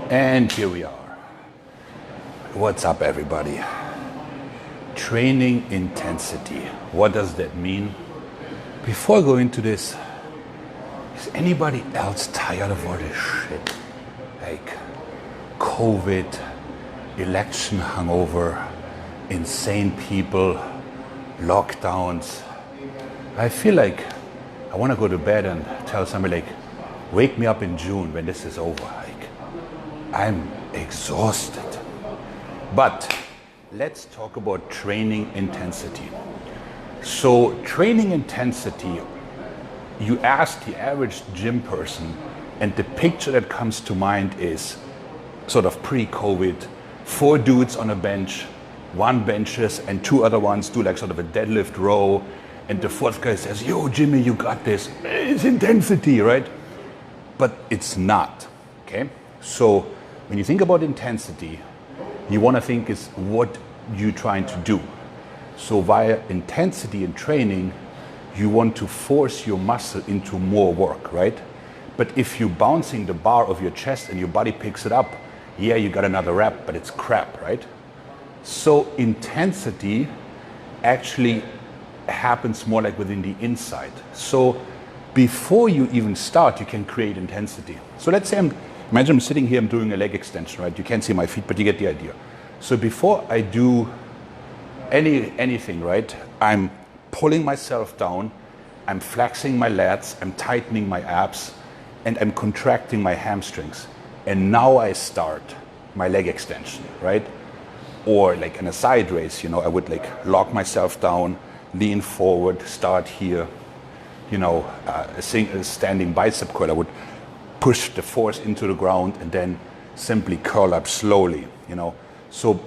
And here we are. What's up, everybody? Training intensity. What does that mean? Before I go into this, is anybody else tired of all this shit? Like COVID, election hangover, insane people, lockdowns. I feel like I want to go to bed and tell somebody like, wake me up in June when this is over. Like, I'm exhausted. But let's talk about training intensity. So training intensity, you ask the average gym person, and the picture that comes to mind is sort of pre-COVID, 4 dudes on a bench, 1 benches and 2 other ones do like sort of a deadlift row, and the 4th guy says, yo, Jimmy, you got this. It's intensity, right? But it's not, okay? So when you think about intensity, you want to think is what you're trying to do. So via intensity in training, you want to force your muscle into more work, right? But if you're bouncing the bar of your chest and your body picks it up, yeah, you got another rep, but it's crap, right? So intensity actually happens more like within the inside. So before you even start, you can create intensity. So let's say imagine I'm sitting here, I'm doing a leg extension, right? You can't see my feet, but you get the idea. So before I do anything, right? I'm pulling myself down, I'm flexing my lats, I'm tightening my abs, and I'm contracting my hamstrings. And now I start my leg extension, right? Or like in a side raise, you know, I would like lock myself down, lean forward, start here, you know, a standing bicep curl. I would push the force into the ground and then simply curl up slowly, you know. So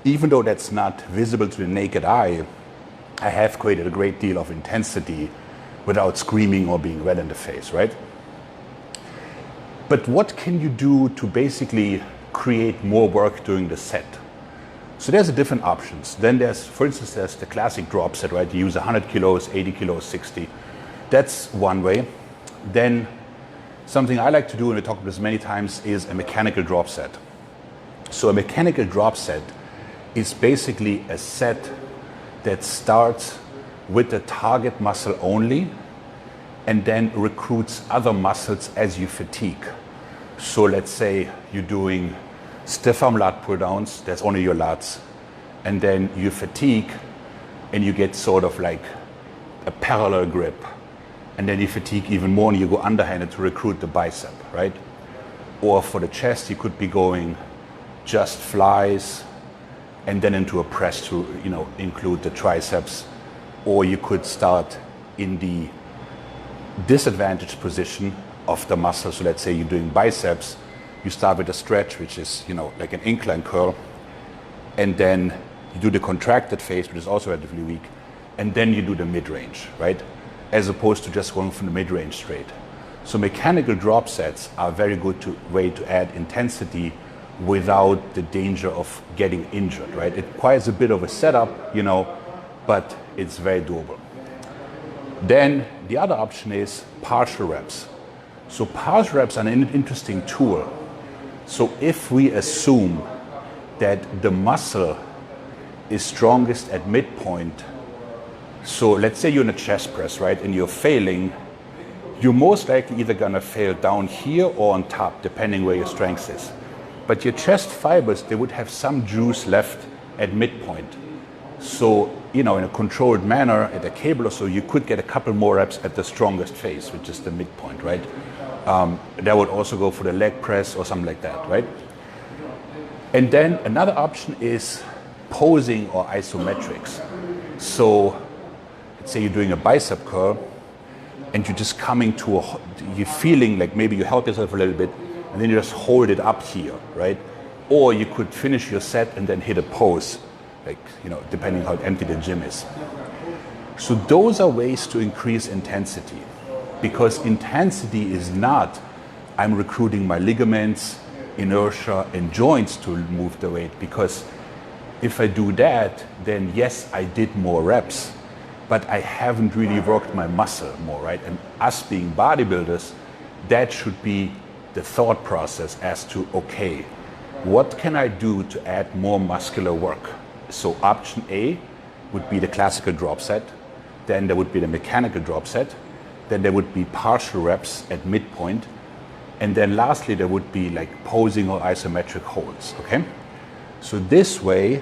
even though that's not visible to the naked eye, I have created a great deal of intensity without screaming or being red in the face, right? But what can you do to basically create more work during the set? So there's different options. Then there's, for instance, there's the classic drop set, right? You use 100 kilos, 80 kilos, 60. That's one way. Then something I like to do, and we talked about this many times, is a mechanical drop set. So a mechanical drop set is basically a set that starts with the target muscle only and then recruits other muscles as you fatigue. So let's say you're doing stiff arm lat pull downs, that's only your lats. And then you fatigue and you get sort of like a parallel grip. And then you fatigue even more and you go underhanded to recruit the bicep, right? Or for the chest, you could be going just flies and then into a press to, you know, include the triceps. Or you could start in the disadvantaged position of the muscle. So let's say you're doing biceps, you start with a stretch, which is, you know, like an incline curl, and then you do the contracted phase, which is also relatively weak, and then you do the mid-range, right? As opposed to just going from the mid-range straight. So mechanical drop sets are a very good way to add intensity without the danger of getting injured, right? It requires a bit of a setup, you know, but it's very doable. Then the other option is partial reps. So partial reps are an interesting tool. So if we assume that the muscle is strongest at midpoint, so let's say you're in a chest press, right, and you're failing, you're most likely either gonna fail down here or on top, depending where your strength is. But your chest fibers, they would have some juice left at midpoint. So, you know, in a controlled manner at a cable or so, you could get a couple more reps at the strongest phase, which is the midpoint, right? That would also go for the leg press or something like that, right? And then another option is posing or isometrics. So let's say you're doing a bicep curl and you're just coming to you're feeling like maybe you help yourself a little bit and then you just hold it up here, right? Or you could finish your set and then hit a pose, like, you know, depending how empty the gym is. So those are ways to increase intensity, because intensity is not, I'm recruiting my ligaments, inertia, and joints to move the weight, because if I do that, then yes, I did more reps, but I haven't really worked my muscle more, right? And us being bodybuilders, that should be the thought process as to, okay, what can I do to add more muscular work? So option A would be the classical drop set. Then there would be the mechanical drop set. Then there would be partial reps at midpoint. And then lastly, there would be like posing or isometric holds, okay? So this way,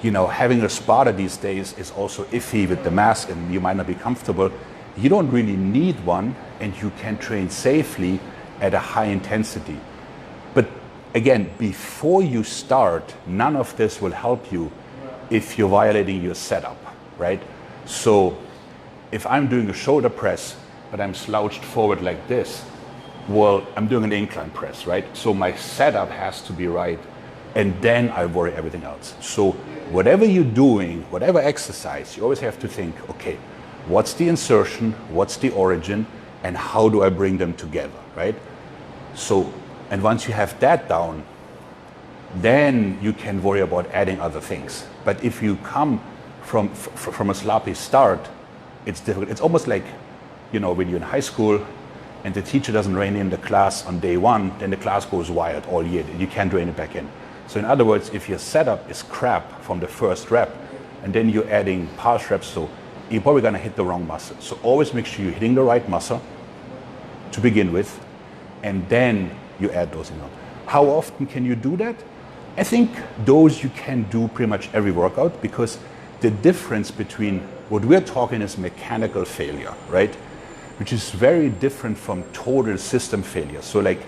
you know, having a spotter these days is also iffy with the mask and you might not be comfortable. You don't really need one and you can train safely at a high intensity. But again, before you start, none of this will help you if you're violating your setup, right? So if I'm doing a shoulder press, but I'm slouched forward like this, well, I'm doing an incline press, right? So my setup has to be right, and then I worry everything else. So whatever you're doing, whatever exercise, you always have to think, okay, what's the insertion, what's the origin, and how do I bring them together, right? So, and once you have that down, then you can worry about adding other things. But if you come from a sloppy start, it's difficult. It's almost like, you know, when you're in high school and the teacher doesn't rein in the class on day one, then the class goes wild all year. You can't rein it back in. So in other words, if your setup is crap from the first rep, and then you're adding partial reps, so you're probably gonna hit the wrong muscle. So always make sure you're hitting the right muscle to begin with, and then you add those in. How often can you do that? I think those you can do pretty much every workout, because the difference between what we're talking is mechanical failure, right? Which is very different from total system failure. So like,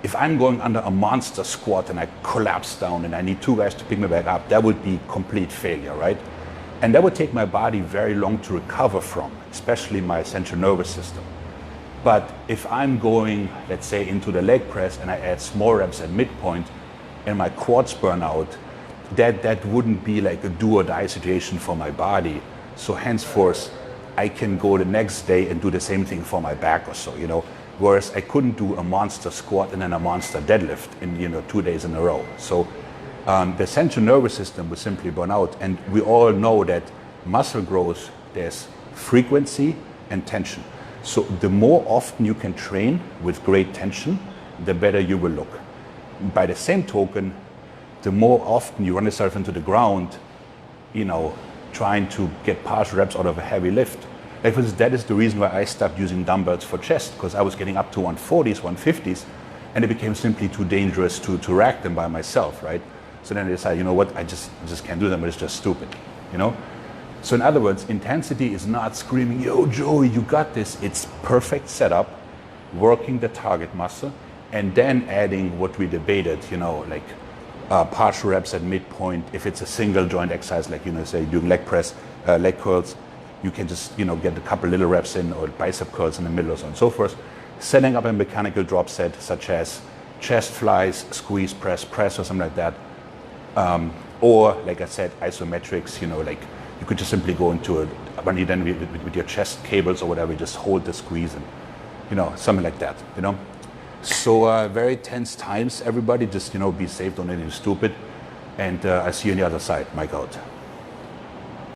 if I'm going under a monster squat and I collapse down and I need two guys to pick me back up, that would be complete failure, right? And that would take my body very long to recover from, especially my central nervous system. But if I'm going, let's say, into the leg press and I add small reps at midpoint and my quads burn out, that wouldn't be like a do or die situation for my body. So henceforth, I can go the next day and do the same thing for my back or so, you know. Whereas I couldn't do a monster squat and then a monster deadlift in, you know, 2 days in a row. So the central nervous system would simply burn out. And we all know that muscle growth, there's frequency and tension. So the more often you can train with great tension, the better you will look. By the same token, the more often you run yourself into the ground, you know, trying to get partial reps out of a heavy lift. Like, for instance, that is the reason why I stopped using dumbbells for chest, because I was getting up to 140s, 150s, and it became simply too dangerous to rack them by myself, right? So then I decided, you know what, I just can't do them, but it's just stupid, you know? So in other words, intensity is not screaming, yo, Joey, you got this. It's perfect setup, working the target muscle, and then adding what we debated, you know, like partial reps at midpoint. If it's a single joint exercise, like, you know, say doing leg press, leg curls, you can just, you know, get a couple little reps in, or bicep curls in the middle, or so on and so forth. Setting up a mechanical drop set, such as chest flies, squeeze press, or something like that. Or, like I said, isometrics, you know, like you could just simply go into when you then with your chest cables or whatever, you just hold the squeeze and, you know, something like that, you know. So very tense times, everybody. Just, you know, be safe, don't do anything stupid. And I see you on the other side. Mike out.